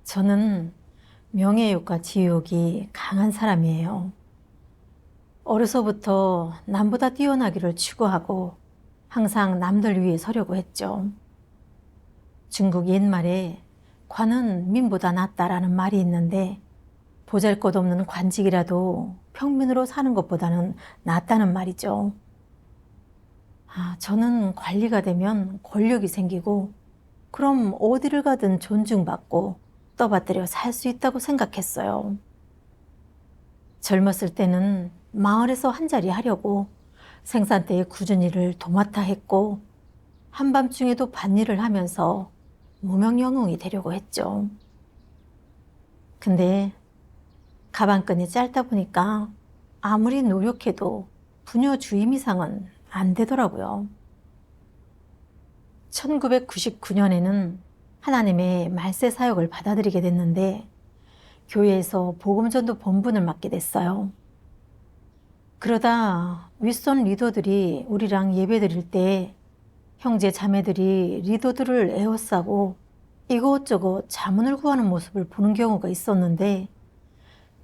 저는 명예욕과 지욕이 강한 사람이에요. 어려서부터 남보다 뛰어나기를 추구하고 항상 남들 위에 서려고 했죠. 중국 옛말에 관은 민보다 낫다라는 말이 있는데 보잘것없는 관직이라도 평민으로 사는 것보다는 낫다는 말이죠. 저는 관리가 되면 권력이 생기고 그럼 어디를 가든 존중받고 떠받들여 살 수 있다고 생각했어요. 젊었을 때는 마을에서 한자리 하려고 생산대의 굳은 일을 도맡아 했고 한밤중에도 밭일을 하면서 무명영웅이 되려고 했죠. 근데 가방끈이 짧다 보니까 아무리 노력해도 부녀 주임 이상은 안 되더라고요. 1999년에는 하나님의 말세 사역을 받아들이게 됐는데 교회에서 복음전도 본분을 맡게 됐어요. 그러다 윗선 리더들이 우리랑 예배 드릴 때 형제 자매들이 리더들을 에워싸고 이것저것 자문을 구하는 모습을 보는 경우가 있었는데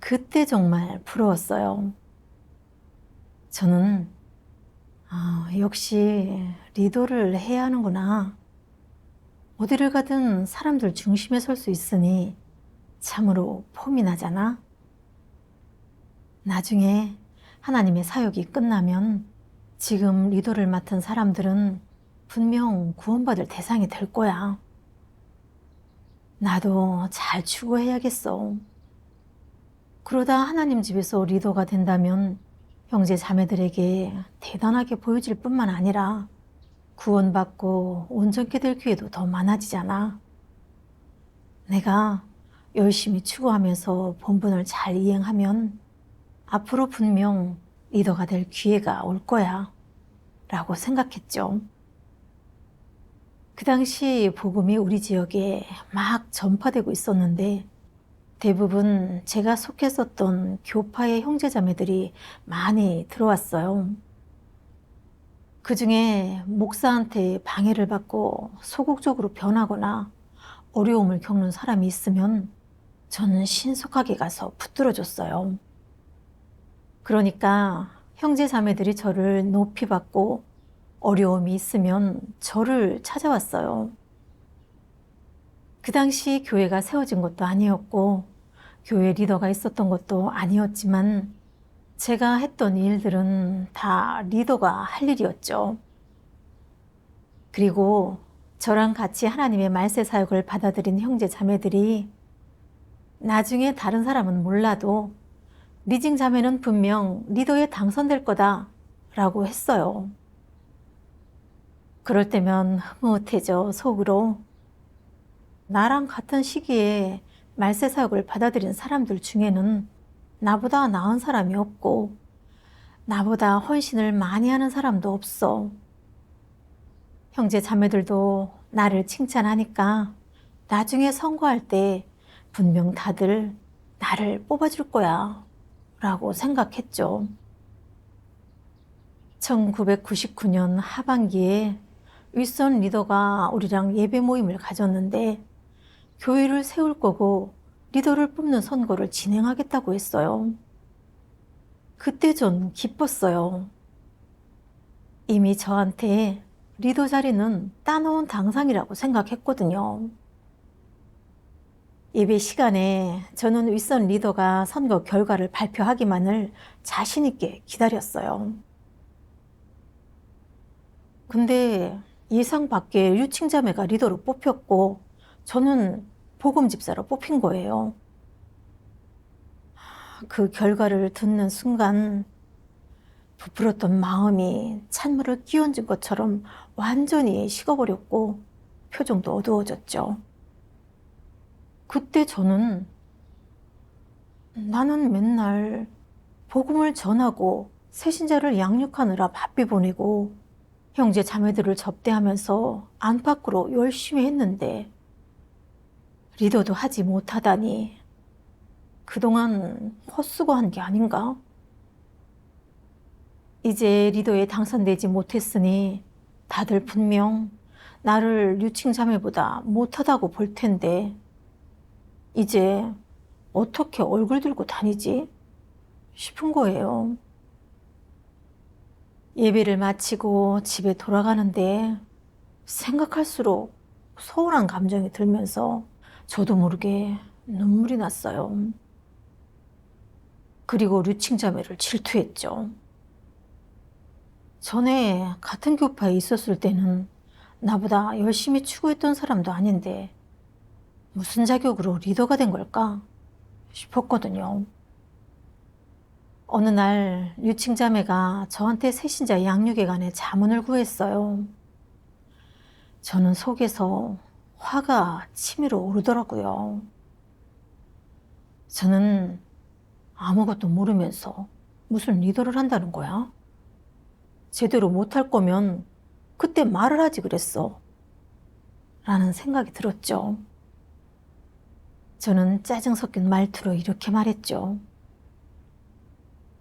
그때 정말 부러웠어요. 저는 역시 리더를 해야 하는구나. 어디를 가든 사람들 중심에 설 수 있으니 참으로 폼이 나잖아. 나중에 하나님의 사역이 끝나면 지금 리더를 맡은 사람들은 분명 구원받을 대상이 될 거야. 나도 잘 추구해야겠어. 그러다 하나님 집에서 리더가 된다면 형제 자매들에게 대단하게 보여질 뿐만 아니라 구원받고 온전케 될 기회도 더 많아지잖아. 내가 열심히 추구하면서 본분을 잘 이행하면 앞으로 분명 리더가 될 기회가 올 거야 라고 생각했죠. 그 당시 복음이 우리 지역에 막 전파되고 있었는데 대부분 제가 속했었던 교파의 형제자매들이 많이 들어왔어요. 그 중에 목사한테 방해를 받고 소극적으로 변하거나 어려움을 겪는 사람이 있으면 저는 신속하게 가서 붙들어줬어요. 그러니까 형제자매들이 저를 높이 받고 어려움이 있으면 저를 찾아왔어요. 그 당시 교회가 세워진 것도 아니었고 교회 리더가 있었던 것도 아니었지만 제가 했던 일들은 다 리더가 할 일이었죠. 그리고 저랑 같이 하나님의 말세 사역을 받아들인 형제 자매들이 나중에 다른 사람은 몰라도 리징 자매는 분명 리더에 당선될 거다 라고 했어요. 그럴 때면 흐뭇해져 속으로. 나랑 같은 시기에 말세 사역을 받아들인 사람들 중에는 나보다 나은 사람이 없고 나보다 헌신을 많이 하는 사람도 없어. 형제 자매들도 나를 칭찬하니까 나중에 선거할 때 분명 다들 나를 뽑아줄 거야 라고 생각했죠. 1999년 하반기에 윗선 리더가 우리랑 예배 모임을 가졌는데 교회를 세울 거고 리더를 뽑는 선거를 진행하겠다고 했어요. 그때 전 기뻤어요. 이미 저한테 리더 자리는 따놓은 당상이라고 생각했거든요. 예배 시간에 저는 윗선 리더가 선거 결과를 발표하기만을 자신 있게 기다렸어요. 근데 예상 밖의 유칭자매가 리더로 뽑혔고 저는 복음 집사로 뽑힌 거예요. 그 결과를 듣는 순간 부풀었던 마음이 찬물을 끼얹은 것처럼 완전히 식어버렸고 표정도 어두워졌죠. 그때 저는 나는 맨날 복음을 전하고 새신자를 양육하느라 바삐 보내고 형제 자매들을 접대하면서 안팎으로 열심히 했는데 리더도 하지 못하다니 그동안 헛수고한 게 아닌가? 이제 리더에 당선되지 못했으니 다들 분명 나를 유칭 자매보다 못하다고 볼 텐데 이제 어떻게 얼굴 들고 다니지 싶은 거예요. 예배를 마치고 집에 돌아가는데 생각할수록 서운한 감정이 들면서 저도 모르게 눈물이 났어요. 그리고 류칭자매를 질투했죠. 전에 같은 교파에 있었을 때는 나보다 열심히 추구했던 사람도 아닌데 무슨 자격으로 리더가 된 걸까 싶었거든요. 어느 날 류칭자매가 저한테 새신자 양육에 관해 자문을 구했어요. 저는 속에서 화가 치밀어 오르더라고요. 저는 아무것도 모르면서 무슨 리더를 한다는 거야? 제대로 못할 거면 그때 말을 하지 그랬어. 라는 생각이 들었죠. 저는 짜증 섞인 말투로 이렇게 말했죠.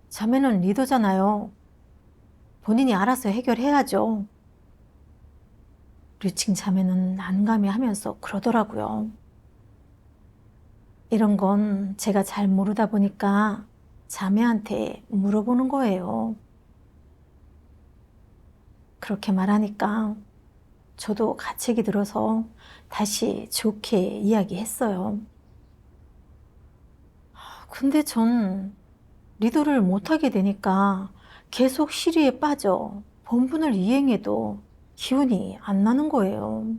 자매는 리더잖아요. 본인이 알아서 해결해야죠. 류칭 자매는 난감해 하면서 그러더라고요. 이런 건 제가 잘 모르다 보니까 자매한테 물어보는 거예요. 그렇게 말하니까 저도 가책이 들어서 다시 좋게 이야기했어요. 근데 전 리더를 못하게 되니까 계속 시리에 빠져 본분을 이행해도 기운이 안 나는 거예요.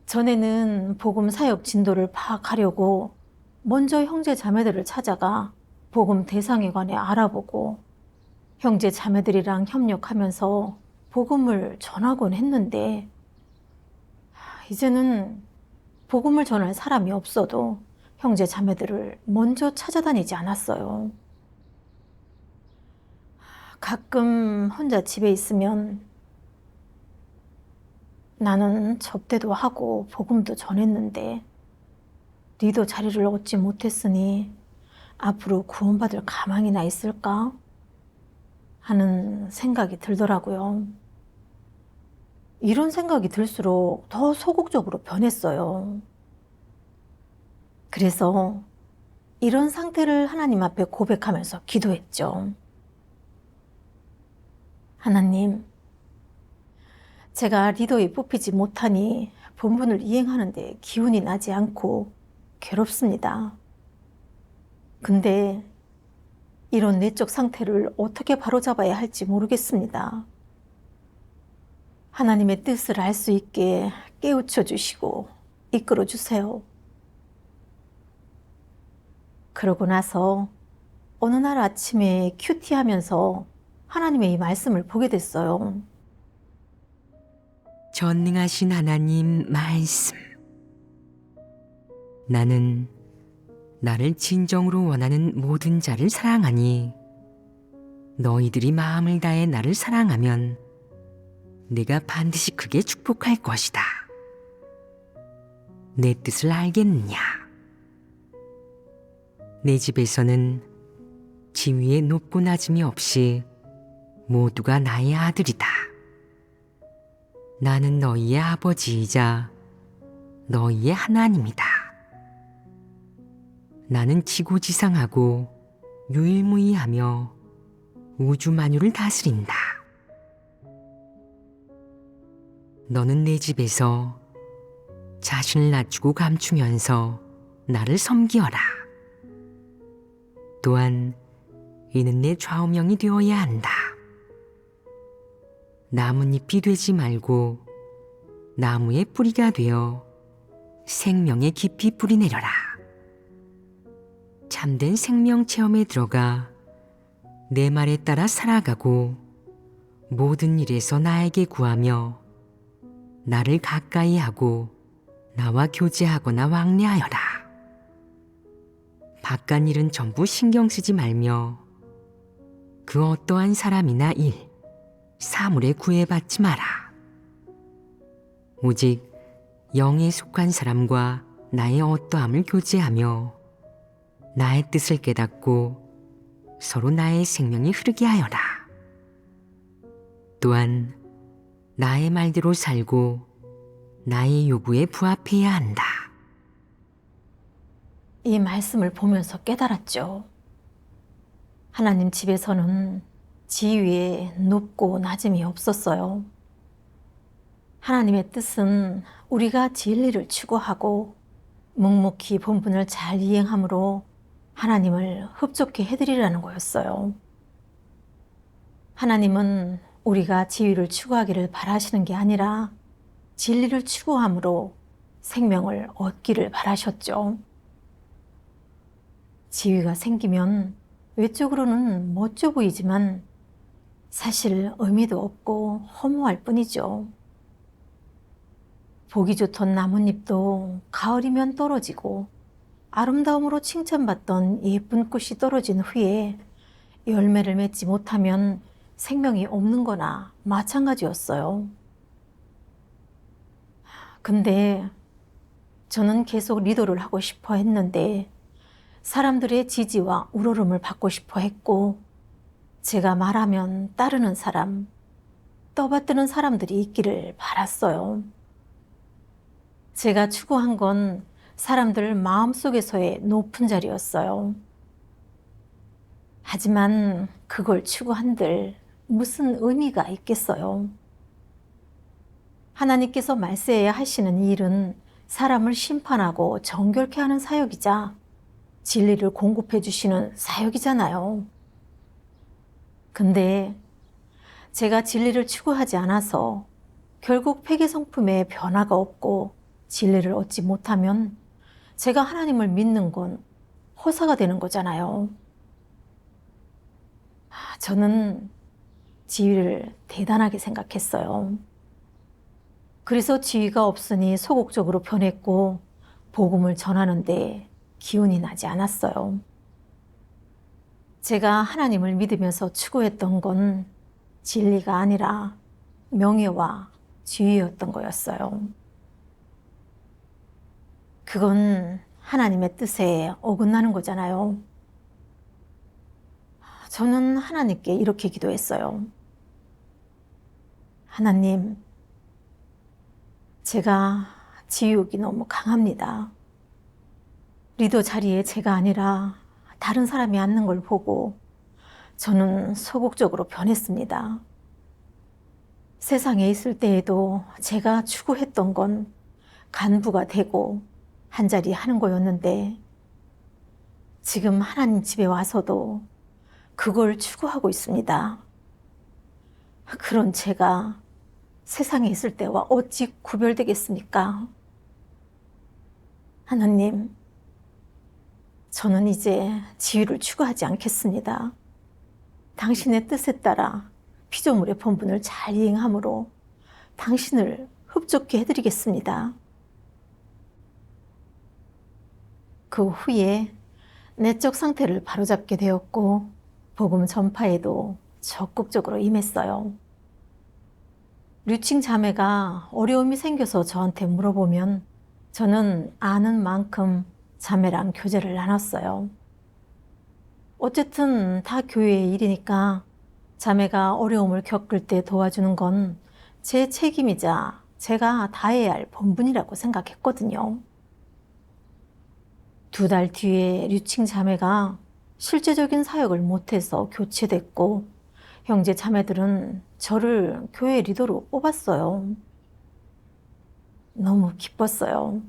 전에는 복음 사역 진도를 파악하려고 먼저 형제 자매들을 찾아가 복음 대상에 관해 알아보고 형제 자매들이랑 협력하면서 복음을 전하곤 했는데 이제는 복음을 전할 사람이 없어도 형제 자매들을 먼저 찾아다니지 않았어요. 가끔 혼자 집에 있으면 나는 접대도 하고 복음도 전했는데 리더 자리를 얻지 못했으니 앞으로 구원받을 가망이나 있을까? 하는 생각이 들더라고요. 이런 생각이 들수록 더 소극적으로 변했어요. 그래서 이런 상태를 하나님 앞에 고백하면서 기도했죠. 하나님, 제가 리더에 뽑히지 못하니 본분을 이행하는데 기운이 나지 않고 괴롭습니다. 근데 이런 내적 상태를 어떻게 바로잡아야 할지 모르겠습니다. 하나님의 뜻을 알 수 있게 깨우쳐 주시고 이끌어 주세요. 그러고 나서 어느 날 아침에 큐티하면서 하나님의 이 말씀을 보게 됐어요. 전능하신 하나님 말씀. 나는 나를 진정으로 원하는 모든 자를 사랑하니 너희들이 마음을 다해 나를 사랑하면 내가 반드시 크게 축복할 것이다. 내 뜻을 알겠느냐? 내 집에서는 지위에 높고 낮음이 없이 모두가 나의 아들이다. 나는 너희의 아버지이자 너희의 하나님이다. 나는 지고지상하고 유일무이하며 우주 만유를 다스린다. 너는 내 집에서 자신을 낮추고 감추면서 나를 섬기어라. 또한 이는 내 좌우명이 되어야 한다. 나뭇잎이 되지 말고 나무의 뿌리가 되어 생명의 깊이 뿌리내려라. 참된 생명 체험에 들어가 내 말에 따라 살아가고 모든 일에서 나에게 구하며 나를 가까이 하고 나와 교제하거나 왕래하여라. 바깥 일은 전부 신경 쓰지 말며 그 어떠한 사람이나 일, 사물에 구애받지 마라. 오직 영에 속한 사람과 나의 어떠함을 교제하며 나의 뜻을 깨닫고 서로 나의 생명이 흐르게 하여라. 또한 나의 말대로 살고 나의 요구에 부합해야 한다. 이 말씀을 보면서 깨달았죠. 하나님 집에서는 지위에 높고 낮음이 없었어요. 하나님의 뜻은 우리가 진리를 추구하고 묵묵히 본분을 잘 이행함으로 하나님을 흡족해 해드리라는 거였어요. 하나님은 우리가 지위를 추구하기를 바라시는 게 아니라 진리를 추구함으로 생명을 얻기를 바라셨죠. 지위가 생기면 외적으로는 멋져 보이지만 사실 의미도 없고 허무할 뿐이죠. 보기 좋던 나뭇잎도 가을이면 떨어지고 아름다움으로 칭찬받던 예쁜 꽃이 떨어진 후에 열매를 맺지 못하면 생명이 없는 거나 마찬가지였어요. 근데 저는 계속 리더를 하고 싶어 했는데 사람들의 지지와 우러름을 받고 싶어 했고 제가 말하면 따르는 사람, 떠받드는 사람들이 있기를 바랐어요. 제가 추구한 건 사람들 마음속에서의 높은 자리였어요. 하지만 그걸 추구한들 무슨 의미가 있겠어요? 하나님께서 말세에 하시는 일은 사람을 심판하고 정결케 하는 사역이자 진리를 공급해 주시는 사역이잖아요. 근데 제가 진리를 추구하지 않아서 결국 폐기성품에 변화가 없고 진리를 얻지 못하면 제가 하나님을 믿는 건 허사가 되는 거잖아요. 저는 지위를 대단하게 생각했어요. 그래서 지위가 없으니 소극적으로 변했고 복음을 전하는데 기운이 나지 않았어요. 제가 하나님을 믿으면서 추구했던 건 진리가 아니라 명예와 지위였던 거였어요. 그건 하나님의 뜻에 어긋나는 거잖아요. 저는 하나님께 이렇게 기도했어요. 하나님, 제가 지욕이 너무 강합니다. 리더 자리에 제가 아니라 다른 사람이 앉는 걸 보고 저는 소극적으로 변했습니다. 세상에 있을 때에도 제가 추구했던 건 간부가 되고 한자리 하는 거였는데 지금 하나님 집에 와서도 그걸 추구하고 있습니다. 그런 제가 세상에 있을 때와 어찌 구별되겠습니까? 하나님, 저는 이제 지위를 추구하지 않겠습니다. 당신의 뜻에 따라 피조물의 본분을 잘 이행함으로 당신을 흡족케 해드리겠습니다. 그 후에 내적 상태를 바로잡게 되었고 복음 전파에도 적극적으로 임했어요. 류칭 자매가 어려움이 생겨서 저한테 물어보면 저는 아는 만큼 자매랑 교제를 나눴어요. 어쨌든 다 교회의 일이니까 자매가 어려움을 겪을 때 도와주는 건 제 책임이자 제가 다해야 할 본분이라고 생각했거든요. 2달 뒤에 류칭 자매가 실제적인 사역을 못해서 교체됐고 형제 자매들은 저를 교회 리더로 뽑았어요. 너무 기뻤어요.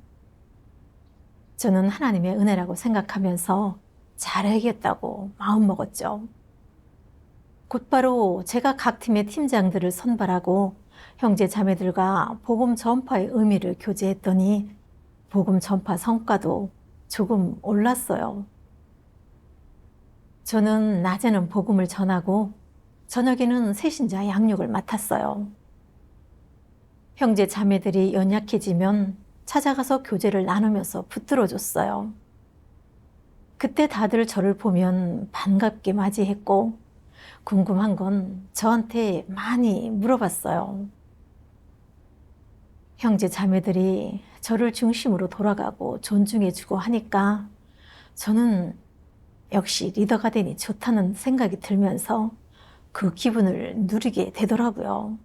저는 하나님의 은혜라고 생각하면서 잘해야겠다고 마음먹었죠. 곧바로 제가 각 팀의 팀장들을 선발하고 형제 자매들과 복음 전파의 의미를 교제했더니 복음 전파 성과도 조금 올랐어요. 저는 낮에는 복음을 전하고 저녁에는 새신자 양육을 맡았어요. 형제 자매들이 연약해지면 찾아가서 교제를 나누면서 붙들어줬어요. 그때 다들 저를 보면 반갑게 맞이했고 궁금한 건 저한테 많이 물어봤어요. 형제 자매들이 저를 중심으로 돌아가고 존중해주고 하니까 저는 역시 리더가 되니 좋다는 생각이 들면서 그 기분을 누리게 되더라고요.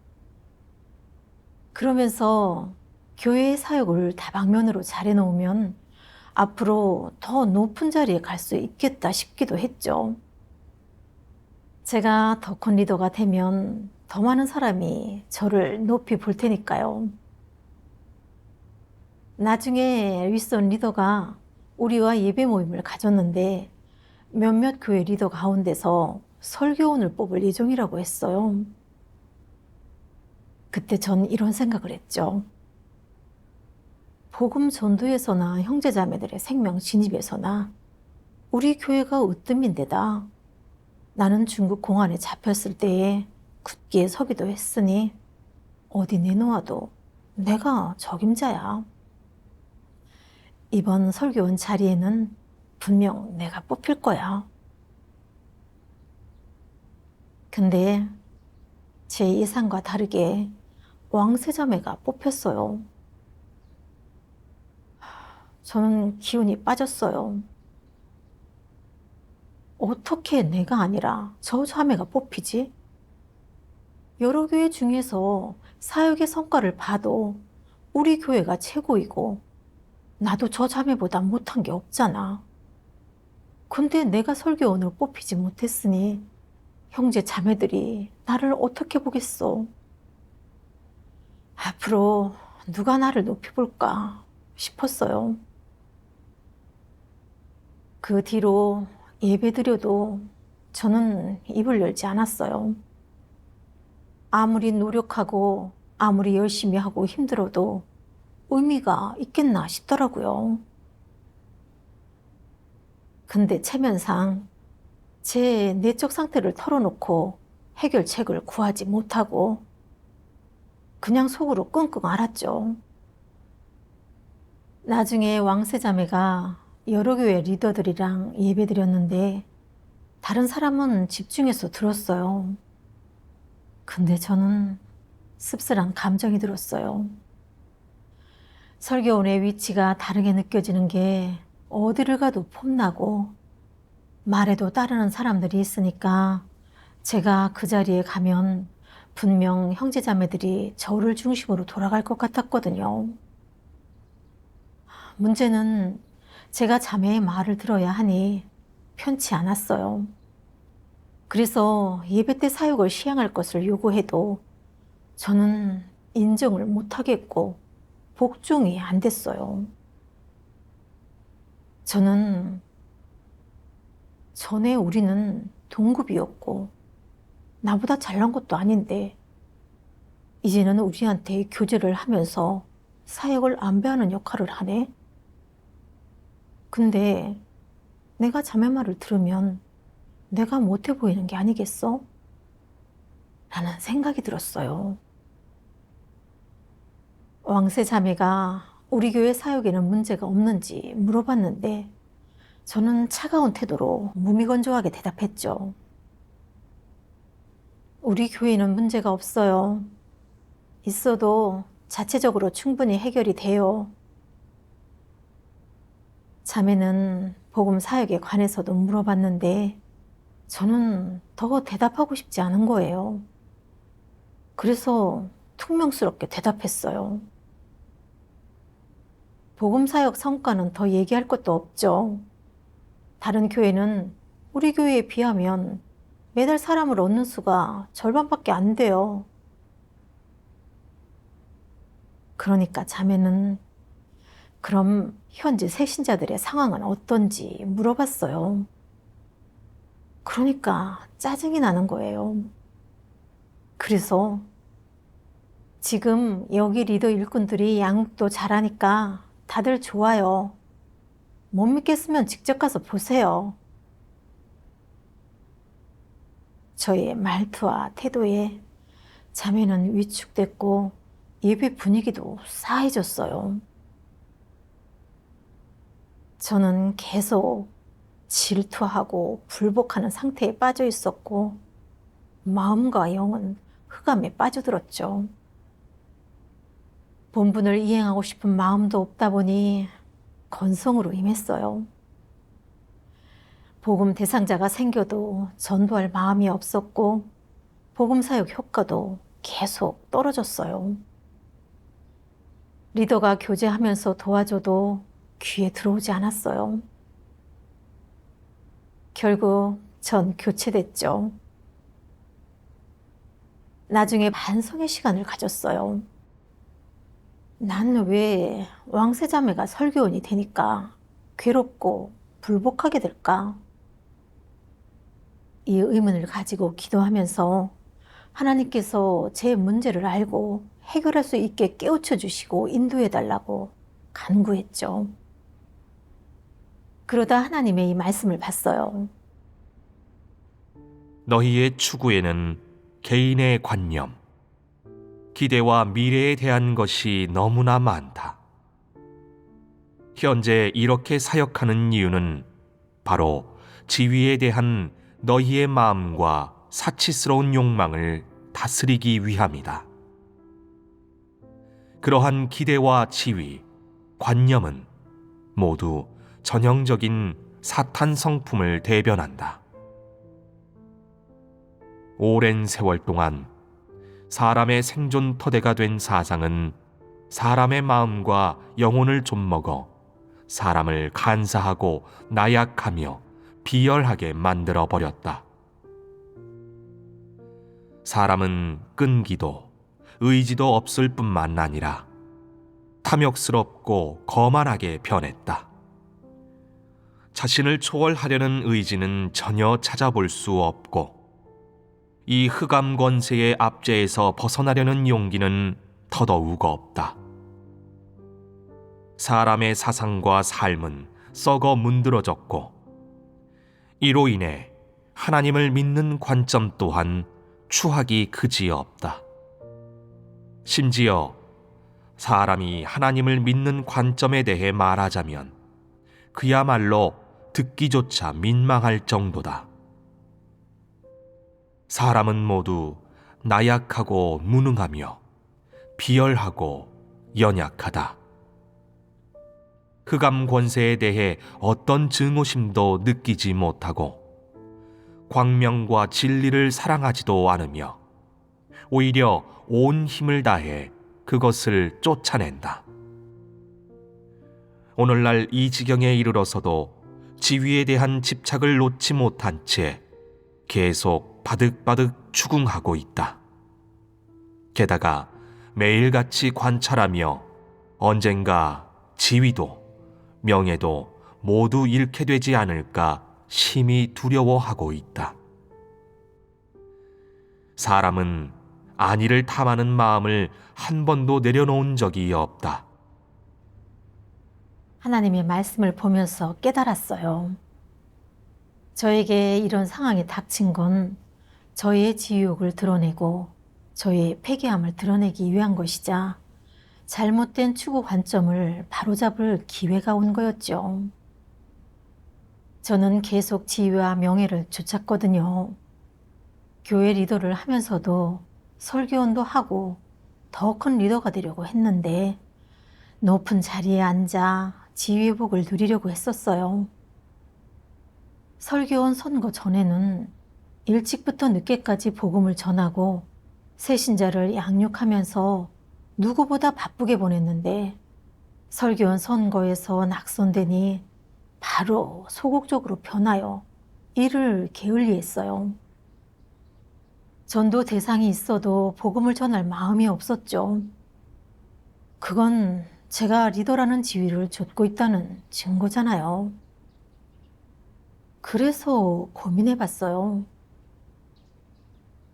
그러면서 교회의 사역을 다방면으로 잘해놓으면 앞으로 더 높은 자리에 갈 수 있겠다 싶기도 했죠. 제가 더 큰 리더가 되면 더 많은 사람이 저를 높이 볼 테니까요. 나중에 윗선 리더가 우리와 예배 모임을 가졌는데 몇몇 교회 리더 가운데서 설교원을 뽑을 예정이라고 했어요. 그때 전 이런 생각을 했죠. 복음 전도에서나 형제자매들의 생명 진입에서나 우리 교회가 으뜸인데다 나는 중국 공안에 잡혔을 때에 굳게 서기도 했으니 어디 내놓아도 내가 적임자야. 이번 설교원 자리에는 분명 내가 뽑힐 거야. 근데 제 예상과 다르게 왕세자매가 뽑혔어요. 저는 기운이 빠졌어요. 어떻게 내가 아니라 저 자매가 뽑히지? 여러 교회 중에서 사역의 성과를 봐도 우리 교회가 최고이고 나도 저 자매보다 못한 게 없잖아. 근데 내가 설교원을 뽑히지 못했으니 형제 자매들이 나를 어떻게 보겠어? 앞으로 누가 나를 높이 볼까 싶었어요. 그 뒤로 예배드려도 저는 입을 열지 않았어요. 아무리 노력하고 아무리 열심히 하고 힘들어도 의미가 있겠나 싶더라고요. 근데 체면상 제 내적 상태를 털어놓고 해결책을 구하지 못하고 그냥 속으로 끙끙 앓았죠. 나중에 왕세자매가 여러 교회 리더들이랑 예배드렸는데 다른 사람은 집중해서 들었어요. 근데 저는 씁쓸한 감정이 들었어요. 설교원의 위치가 다르게 느껴지는 게 어디를 가도 폼나고 말해도 따르는 사람들이 있으니까 제가 그 자리에 가면 분명 형제자매들이 저를 중심으로 돌아갈 것 같았거든요. 문제는 제가 자매의 말을 들어야 하니 편치 않았어요. 그래서 예배 때 사역을 시행할 것을 요구해도 저는 인정을 못하겠고 복종이 안 됐어요. 저는 전에 우리는 동급이었고 나보다 잘난 것도 아닌데 이제는 우리한테 교제를 하면서 사역을 안배하는 역할을 하네? 근데 내가 자매 말을 들으면 내가 못해 보이는 게 아니겠어? 라는 생각이 들었어요. 왕세 자매가 우리 교회 사역에는 문제가 없는지 물어봤는데 저는 차가운 태도로 무미건조하게 대답했죠. 우리 교회는 문제가 없어요. 있어도 자체적으로 충분히 해결이 돼요. 자매는 복음 사역에 관해서도 물어봤는데 저는 더 대답하고 싶지 않은 거예요. 그래서 퉁명스럽게 대답했어요. 복음 사역 성과는 더 얘기할 것도 없죠. 다른 교회는 우리 교회에 비하면 매달 사람을 얻는 수가 절반밖에 안 돼요. 그러니까 자매는 그럼 현지 새신자들의 상황은 어떤지 물어봤어요. 그러니까 짜증이 나는 거예요. 그래서 지금 여기 리더 일꾼들이 양육도 잘하니까 다들 좋아요. 못 믿겠으면 직접 가서 보세요. 저의 말투와 태도에 자매는 위축됐고 예배 분위기도 싸해졌어요. 저는 계속 질투하고 불복하는 상태에 빠져 있었고 마음과 영은 흑암에 빠져들었죠. 본분을 이행하고 싶은 마음도 없다 보니 건성으로 임했어요. 복음 대상자가 생겨도 전도할 마음이 없었고 복음 사역 효과도 계속 떨어졌어요. 리더가 교제하면서 도와줘도 귀에 들어오지 않았어요. 결국 전 교체됐죠. 나중에 반성의 시간을 가졌어요. 난 왜 왕세자매가 설교원이 되니까 괴롭고 불복하게 될까? 이 의문을 가지고 기도하면서 하나님께서 제 문제를 알고 해결할 수 있게 깨우쳐 주시고 인도해 달라고 간구했죠. 그러다 하나님의 이 말씀을 봤어요. 너희의 추구에는 개인의 관념, 기대와 미래에 대한 것이 너무나 많다. 현재 이렇게 사역하는 이유는 바로 지위에 대한 너희의 마음과 사치스러운 욕망을 다스리기 위함이다. 그러한 기대와 지위, 관념은 모두 전형적인 사탄 성품을 대변한다. 오랜 세월 동안 사람의 생존 토대가 된 사상은 사람의 마음과 영혼을 좀먹어 사람을 간사하고 나약하며 비열하게 만들어 버렸다. 사람은 끈기도 의지도 없을 뿐만 아니라 탐욕스럽고 거만하게 변했다. 자신을 초월하려는 의지는 전혀 찾아볼 수 없고 이 흑암 권세의 압제에서 벗어나려는 용기는 더더욱 없다. 사람의 사상과 삶은 썩어 문드러졌고 이로 인해 하나님을 믿는 관점 또한 추하기 그지없다. 심지어 사람이 하나님을 믿는 관점에 대해 말하자면 그야말로 듣기조차 민망할 정도다. 사람은 모두 나약하고 무능하며 비열하고 연약하다. 흑암 권세에 대해 어떤 증오심도 느끼지 못하고 광명과 진리를 사랑하지도 않으며 오히려 온 힘을 다해 그것을 쫓아낸다. 오늘날 이 지경에 이르러서도 지위에 대한 집착을 놓지 못한 채 계속 바득바득 추궁하고 있다. 게다가 매일같이 관찰하며 언젠가 지위도 명예도 모두 잃게 되지 않을까 심히 두려워하고 있다. 사람은 안위를 탐하는 마음을 한 번도 내려놓은 적이 없다. 하나님의 말씀을 보면서 깨달았어요. 저에게 이런 상황이 닥친 건 저의 지욕을 드러내고 저의 패괴함을 드러내기 위한 것이자 잘못된 추구 관점을 바로잡을 기회가 온 거였죠. 저는 계속 지위와 명예를 쫓았거든요. 교회 리더를 하면서도 설교원도 하고 더 큰 리더가 되려고 했는데 높은 자리에 앉아 지위의 복을 누리려고 했었어요. 설교원 선거 전에는 일찍부터 늦게까지 복음을 전하고 새신자를 양육하면서 누구보다 바쁘게 보냈는데 설교원 선거에서 낙선되니 바로 소극적으로 변하여 이를 게을리했어요. 전도 대상이 있어도 복음을 전할 마음이 없었죠. 그건 제가 리더라는 지위를 좇고 있다는 증거잖아요. 그래서 고민해봤어요.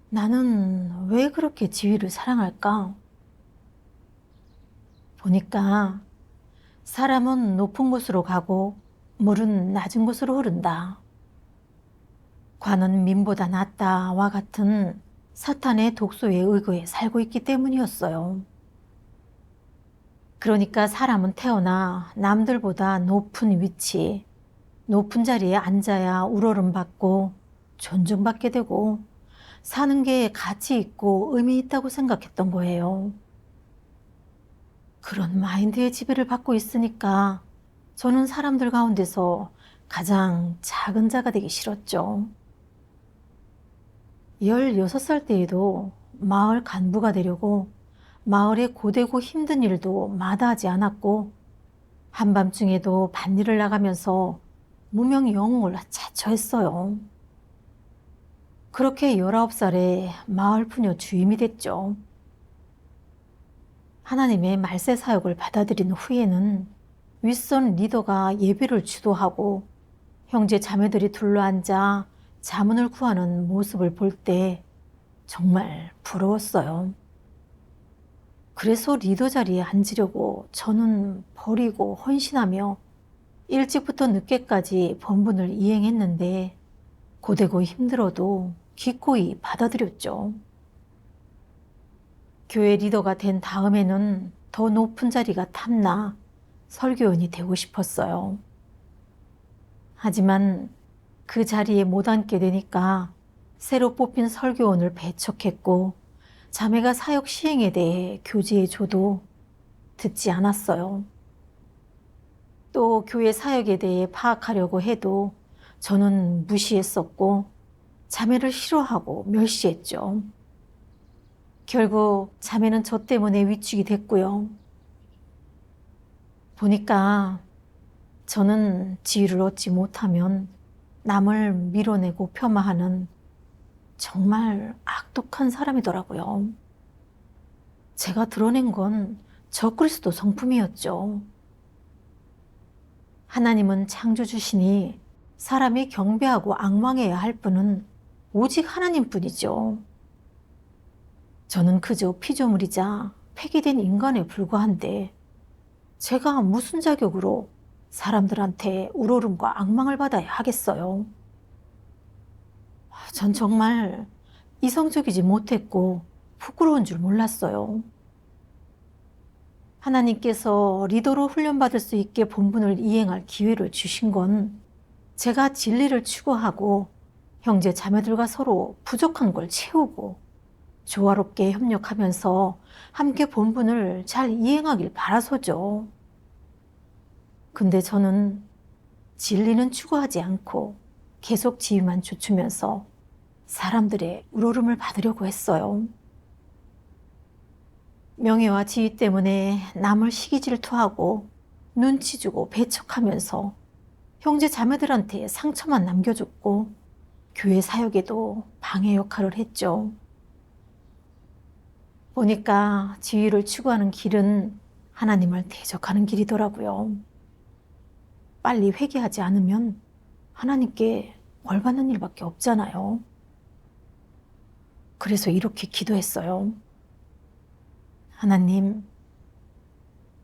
나는 왜 그렇게 지위를 사랑할까? 보니까 사람은 높은 곳으로 가고 물은 낮은 곳으로 흐른다. 관은 민보다 낫다와 같은 사탄의 독소에 의거해 살고 있기 때문이었어요. 그러니까 사람은 태어나 남들보다 높은 위치, 높은 자리에 앉아야 우러름받고 존중받게 되고 사는 게 가치 있고 의미 있다고 생각했던 거예요. 그런 마인드의 지배를 받고 있으니까 저는 사람들 가운데서 가장 작은 자가 되기 싫었죠. 16살 때에도 마을 간부가 되려고 마을의 고되고 힘든 일도 마다하지 않았고 한밤중에도 밭일을 나가면서 무명 영웅을 자처했어요. 그렇게 19살에 마을 부녀 주임이 됐죠. 하나님의 말세 사역을 받아들인 후에는 윗선 리더가 예배를 주도하고 형제 자매들이 둘러앉아 자문을 구하는 모습을 볼 때 정말 부러웠어요. 그래서 리더 자리에 앉으려고 저는 버리고 헌신하며 일찍부터 늦게까지 본분을 이행했는데 고되고 힘들어도 기꺼이 받아들였죠. 교회 리더가 된 다음에는 더 높은 자리가 탐나 설교원이 되고 싶었어요. 하지만 그 자리에 못 앉게 되니까 새로 뽑힌 설교원을 배척했고 자매가 사역 시행에 대해 교제해줘도 듣지 않았어요. 또 교회 사역에 대해 파악하려고 해도 저는 무시했었고 자매를 싫어하고 멸시했죠. 결국 자매는 저 때문에 위축이 됐고요. 보니까 저는 지위를 얻지 못하면 남을 밀어내고 폄하하는 정말 악독한 사람이더라고요. 제가 드러낸 건 적그리스도 성품이었죠. 하나님은 창조주시니 사람이 경배하고 앙망해야 할 분은 오직 하나님뿐이죠. 저는 그저 피조물이자 폐기된 인간에 불과한데 제가 무슨 자격으로 사람들한테 우러름과 악망을 받아야 하겠어요. 전 정말 이성적이지 못했고 부끄러운 줄 몰랐어요. 하나님께서 리더로 훈련받을 수 있게 본분을 이행할 기회를 주신 건 제가 진리를 추구하고 형제 자매들과 서로 부족한 걸 채우고 조화롭게 협력하면서 함께 본분을 잘 이행하길 바라서죠. 근데 저는 진리는 추구하지 않고 계속 지위만 쫓으면서 사람들의 우러름을 받으려고 했어요. 명예와 지위 때문에 남을 시기 질투하고 눈치 주고 배척하면서 형제 자매들한테 상처만 남겨줬고 교회 사역에도 방해 역할을 했죠. 보니까 지위를 추구하는 길은 하나님을 대적하는 길이더라고요. 빨리 회개하지 않으면 하나님께 벌 받는 일밖에 없잖아요. 그래서 이렇게 기도했어요. 하나님,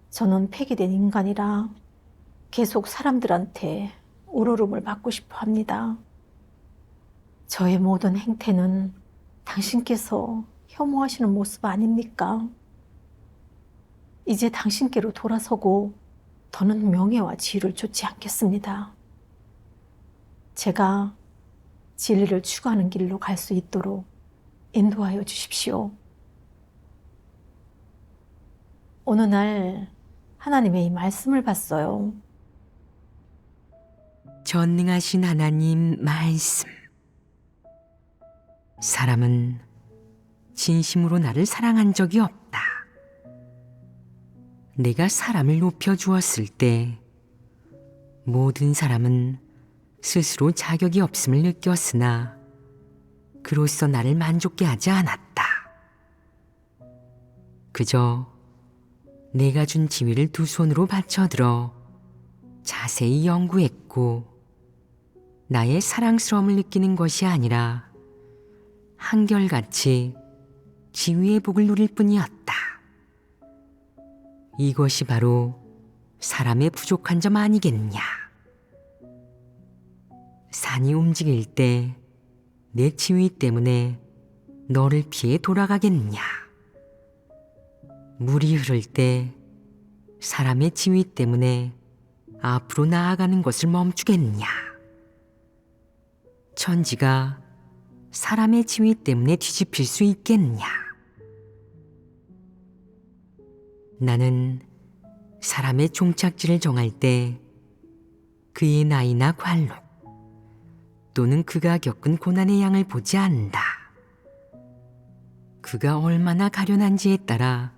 저는 폐기된 인간이라 계속 사람들한테 우러름을 받고 싶어 합니다. 저의 모든 행태는 당신께서 혐오하시는 모습 아닙니까? 이제 당신께로 돌아서고 더는 명예와 지위를 쫓지 않겠습니다. 제가 진리를 추구하는 길로 갈 수 있도록 인도하여 주십시오. 어느 날 하나님의 이 말씀을 봤어요. 전능하신 하나님 말씀. 사람은 진심으로 나를 사랑한 적이 없다. 내가 사람을 높여 주었을 때 모든 사람은 스스로 자격이 없음을 느꼈으나 그로써 나를 만족케 하지 않았다. 그저 내가 준 지위를 두 손으로 받쳐들어 자세히 연구했고 나의 사랑스러움을 느끼는 것이 아니라 한결같이 지위의 복을 누릴 뿐이었다. 이것이 바로 사람의 부족한 점 아니겠냐. 산이 움직일 때 내 지위 때문에 너를 피해 돌아가겠냐. 물이 흐를 때 사람의 지위 때문에 앞으로 나아가는 것을 멈추겠냐. 천지가 사람의 지위 때문에 뒤집힐 수 있겠냐. 나는 사람의 종착지를 정할 때 그의 나이나 관록 또는 그가 겪은 고난의 양을 보지 않는다. 그가 얼마나 가련한지에 따라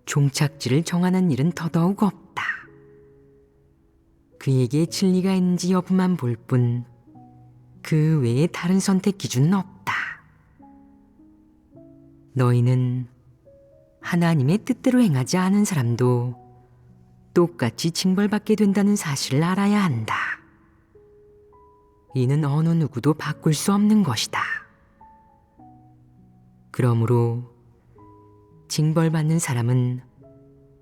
종착지를 정하는 일은 더더욱 없다. 그에게 진리가 있는지 여부만 볼 뿐 그 외에 다른 선택 기준은 없다. 너희는 하나님의 뜻대로 행하지 않은 사람도 똑같이 징벌받게 된다는 사실을 알아야 한다. 이는 어느 누구도 바꿀 수 없는 것이다. 그러므로 징벌받는 사람은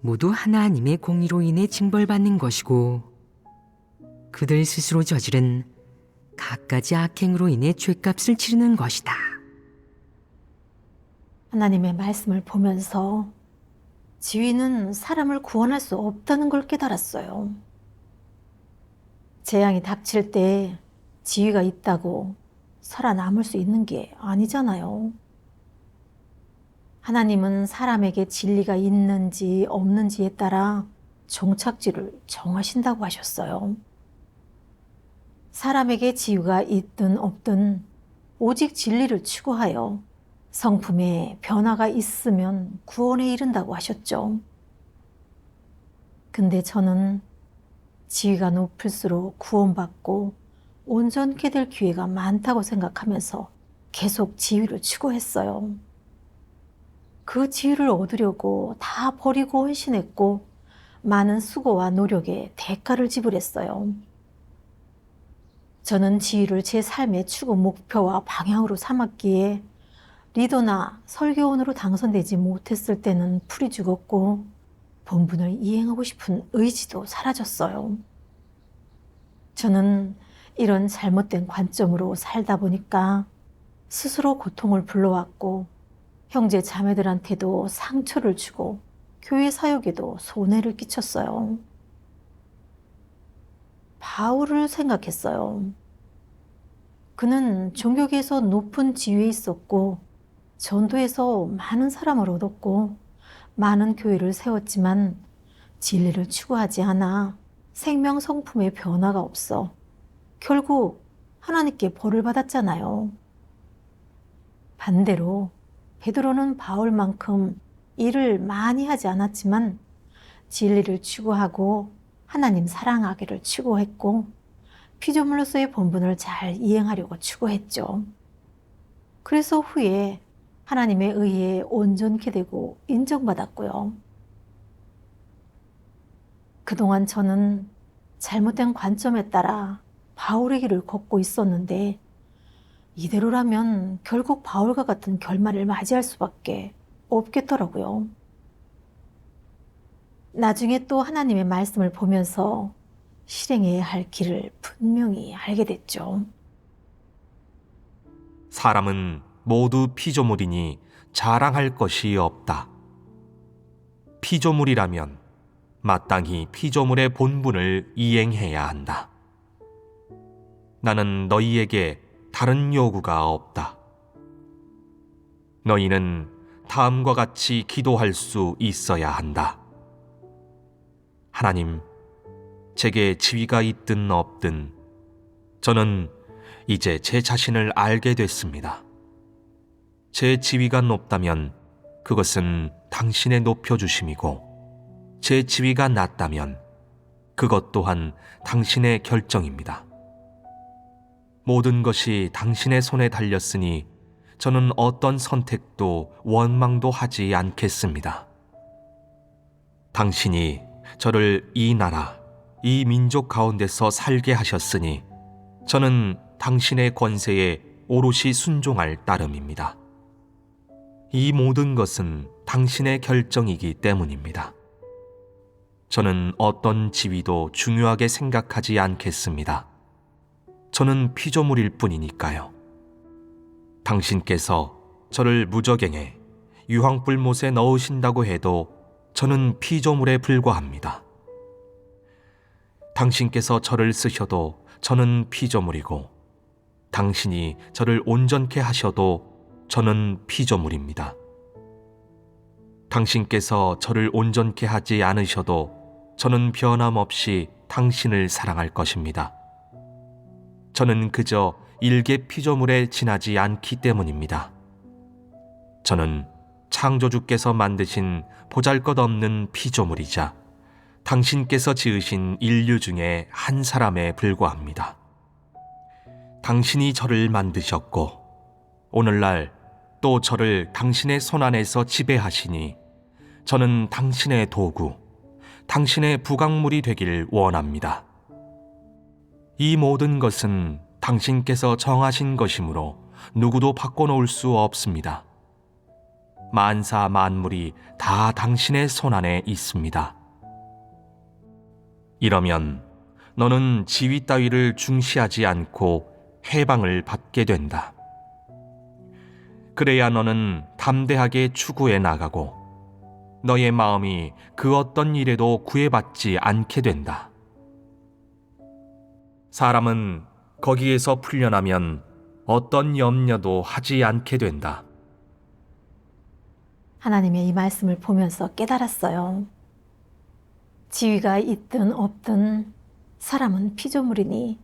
모두 하나님의 공의로 인해 징벌받는 것이고 그들 스스로 저지른 갖가지 악행으로 인해 죗값을 치르는 것이다. 하나님의 말씀을 보면서 지위는 사람을 구원할 수 없다는 걸 깨달았어요. 재앙이 닥칠 때 지위가 있다고 살아남을 수 있는 게 아니잖아요. 하나님은 사람에게 진리가 있는지 없는지에 따라 종착지를 정하신다고 하셨어요. 사람에게 지위가 있든 없든 오직 진리를 추구하여 성품에 변화가 있으면 구원에 이른다고 하셨죠. 근데 저는 지위가 높을수록 구원받고 온전케 될 기회가 많다고 생각하면서 계속 지위를 추구했어요. 그 지위를 얻으려고 다 버리고 헌신했고 많은 수고와 노력에 대가를 지불했어요. 저는 지위를 제 삶의 추구 목표와 방향으로 삼았기에 리더나 설교원으로 당선되지 못했을 때는 풀이 죽었고 본분을 이행하고 싶은 의지도 사라졌어요. 저는 이런 잘못된 관점으로 살다 보니까 스스로 고통을 불러왔고 형제 자매들한테도 상처를 주고 교회 사역에도 손해를 끼쳤어요. 바울을 생각했어요. 그는 종교계에서 높은 지위에 있었고 전도에서 많은 사람을 얻었고 많은 교회를 세웠지만 진리를 추구하지 않아 생명 성품의 변화가 없어 결국 하나님께 벌을 받았잖아요. 반대로 베드로는 바울만큼 일을 많이 하지 않았지만 진리를 추구하고 하나님 사랑하기를 추구했고 피조물로서의 본분을 잘 이행하려고 추구했죠. 그래서 후에 하나님의 의에 온전케 되고 인정받았고요. 그동안 저는 잘못된 관점에 따라 바울의 길을 걷고 있었는데 이대로라면 결국 바울과 같은 결말을 맞이할 수밖에 없겠더라고요. 나중에 또 하나님의 말씀을 보면서 실행해야 할 길을 분명히 알게 됐죠. 사람은 모두 피조물이니 자랑할 것이 없다. 피조물이라면 마땅히 피조물의 본분을 이행해야 한다. 나는 너희에게 다른 요구가 없다. 너희는 다음과 같이 기도할 수 있어야 한다. 하나님, 제게 지위가 있든 없든 저는 이제 제 자신을 알게 됐습니다. 제 지위가 높다면 그것은 당신의 높여주심이고 제 지위가 낮다면 그것 또한 당신의 결정입니다. 모든 것이 당신의 손에 달렸으니 저는 어떤 선택도 원망도 하지 않겠습니다. 당신이 저를 이 나라, 이 민족 가운데서 살게 하셨으니 저는 당신의 권세에 오롯이 순종할 따름입니다. 이 모든 것은 당신의 결정이기 때문입니다. 저는 어떤 지위도 중요하게 생각하지 않겠습니다. 저는 피조물일 뿐이니까요. 당신께서 저를 무적행에 유황불못에 넣으신다고 해도 저는 피조물에 불과합니다. 당신께서 저를 쓰셔도 저는 피조물이고 당신이 저를 온전케 하셔도 저는 피조물입니다. 당신께서 저를 온전케 하지 않으셔도 저는 변함없이 당신을 사랑할 것입니다. 저는 그저 일개 피조물에 지나지 않기 때문입니다. 저는 창조주께서 만드신 보잘것없는 피조물이자 당신께서 지으신 인류 중에 한 사람에 불과합니다. 당신이 저를 만드셨고 오늘날 또 저를 당신의 손안에서 지배하시니 저는 당신의 도구, 당신의 부강물이 되길 원합니다. 이 모든 것은 당신께서 정하신 것이므로 누구도 바꿔놓을 수 없습니다. 만사 만물이 다 당신의 손안에 있습니다. 이러면 너는 지위 따위를 중시하지 않고 해방을 받게 된다. 그래야 너는 담대하게 추구해 나가고 너의 마음이 그 어떤 일에도 구애받지 않게 된다. 사람은 거기에서 풀려나면 어떤 염려도 하지 않게 된다. 하나님의 이 말씀을 보면서 깨달았어요. 지위가 있든 없든 사람은 피조물이니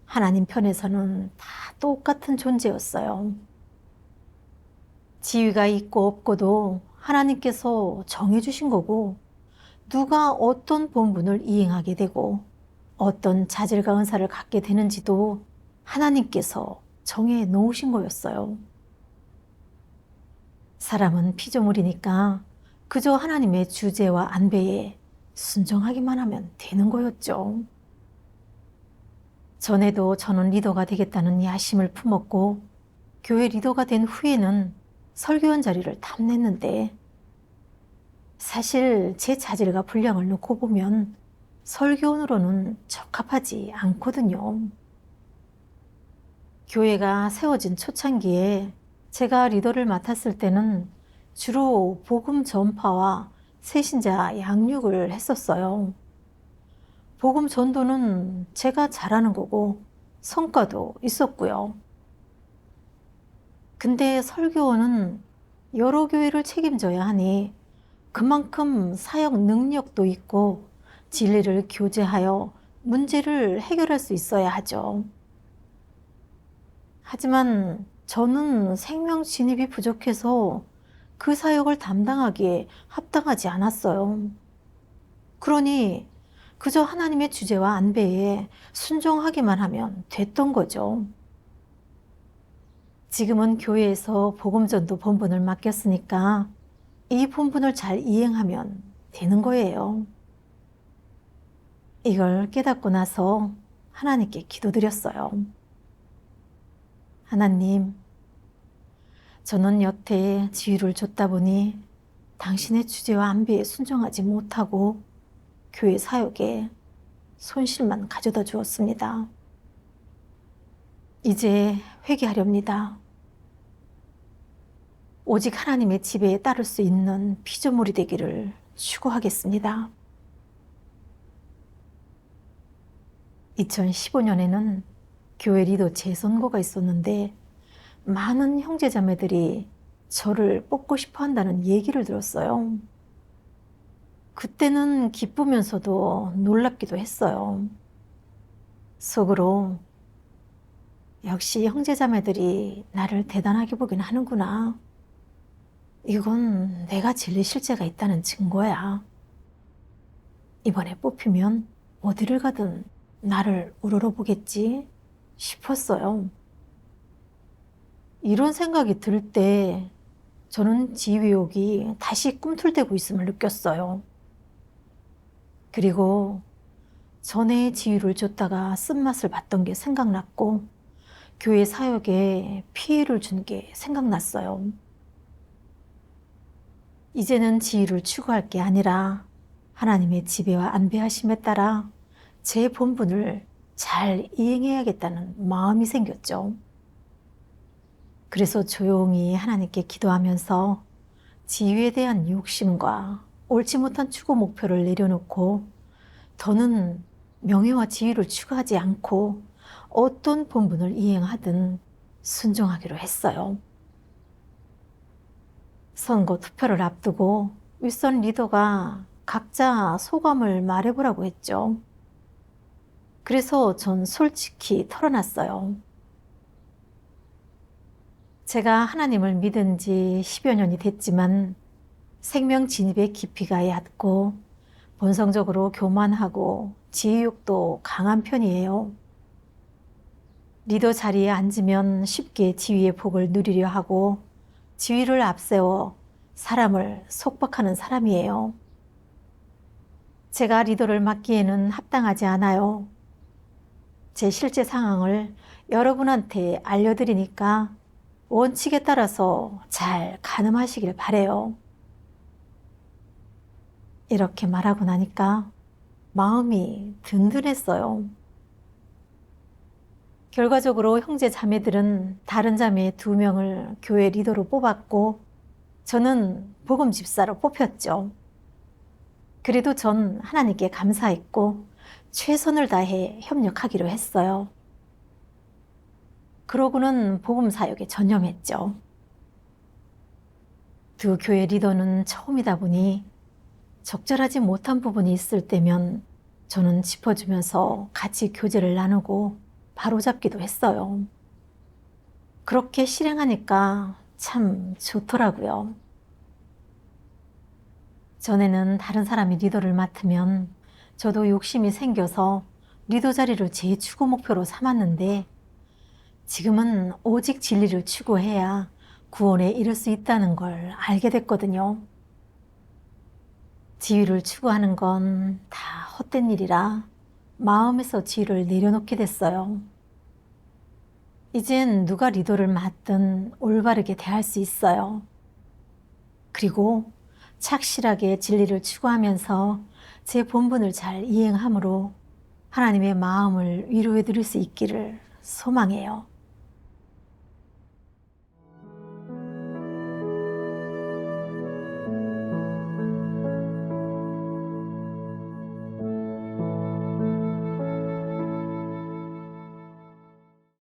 하나님 편에서는 다 똑같은 존재였어요. 지위가 있고 없고도 하나님께서 정해주신 거고 누가 어떤 본분을 이행하게 되고 어떤 자질과 은사를 갖게 되는지도 하나님께서 정해 놓으신 거였어요. 사람은 피조물이니까 그저 하나님의 주제와 안배에 순종하기만 하면 되는 거였죠. 전에도 저는 리더가 되겠다는 야심을 품었고 교회 리더가 된 후에는 설교원 자리를 탐냈는데 사실 제 자질과 분량을 놓고 보면 설교원으로는 적합하지 않거든요. 교회가 세워진 초창기에 제가 리더를 맡았을 때는 주로 복음 전파와 새신자 양육을 했었어요. 복음 전도는 제가 잘하는 거고 성과도 있었고요. 근데 설교원은 여러 교회를 책임져야 하니 그만큼 사역 능력도 있고 진리를 교제하여 문제를 해결할 수 있어야 하죠. 하지만 저는 생명 진입이 부족해서 그 사역을 담당하기에 합당하지 않았어요. 그러니 그저 하나님의 주제와 안배에 순종하기만 하면 됐던 거죠. 지금은 교회에서 복음전도 본분을 맡겼으니까 이 본분을 잘 이행하면 되는 거예요. 이걸 깨닫고 나서 하나님께 기도드렸어요. 하나님, 저는 여태 지위를 줬다 보니 당신의 주제와 안배에 순종하지 못하고 교회 사역에 손실만 가져다 주었습니다. 이제 회개하렵니다. 오직 하나님의 지배에 따를 수 있는 피조물이 되기를 추구하겠습니다. 2015년에는 교회 리더 재선거가 있었는데 많은 형제자매들이 저를 뽑고 싶어 한다는 얘기를 들었어요. 그때는 기쁘면서도 놀랍기도 했어요. 속으로 역시 형제자매들이 나를 대단하게 보긴 하는구나. 이건 내가 진리 실제가 있다는 증거야. 이번에 뽑히면 어디를 가든 나를 우러러보겠지 싶었어요. 이런 생각이 들 때 저는 지위욕이 다시 꿈틀대고 있음을 느꼈어요. 그리고 전에 지위를 줬다가 쓴맛을 봤던 게 생각났고 교회 사역에 피해를 준 게 생각났어요. 이제는 지위를 추구할 게 아니라 하나님의 지배와 안배하심에 따라 제 본분을 잘 이행해야겠다는 마음이 생겼죠. 그래서 조용히 하나님께 기도하면서 지위에 대한 욕심과 옳지 못한 추구 목표를 내려놓고 더는 명예와 지위를 추구하지 않고 어떤 본분을 이행하든 순종하기로 했어요. 선거 투표를 앞두고 윗선 리더가 각자 소감을 말해보라고 했죠. 그래서 전 솔직히 털어놨어요. 제가 하나님을 믿은 지 10여 년이 됐지만 생명 진입의 깊이가 얕고 본성적으로 교만하고 지휘욕도 강한 편이에요. 리더 자리에 앉으면 쉽게 지위의 복을 누리려 하고 지위를 앞세워 사람을 속박하는 사람이에요. 제가 리더를 맡기에는 합당하지 않아요. 제 실제 상황을 여러분한테 알려드리니까 원칙에 따라서 잘 가늠하시길 바래요. 이렇게 말하고 나니까 마음이 든든했어요. 결과적으로 형제 자매들은 다른 자매 2명을 교회 리더로 뽑았고 저는 복음 집사로 뽑혔죠. 그래도 전 하나님께 감사했고 최선을 다해 협력하기로 했어요. 그러고는 복음 사역에 전념했죠. 2 교회 리더는 처음이다 보니 적절하지 못한 부분이 있을 때면 저는 짚어주면서 같이 교제를 나누고 바로잡기도 했어요. 그렇게 실행하니까 참 좋더라고요. 전에는 다른 사람이 리더를 맡으면 저도 욕심이 생겨서 리더 자리를 제 추구 목표로 삼았는데 지금은 오직 진리를 추구해야 구원에 이를 수 있다는 걸 알게 됐거든요. 지위를 추구하는 건 다 헛된 일이라 마음에서 지위를 내려놓게 됐어요. 이젠 누가 리더를 맡든 올바르게 대할 수 있어요. 그리고 착실하게 진리를 추구하면서 제 본분을 잘 이행함으로 하나님의 마음을 위로해 드릴 수 있기를 소망해요.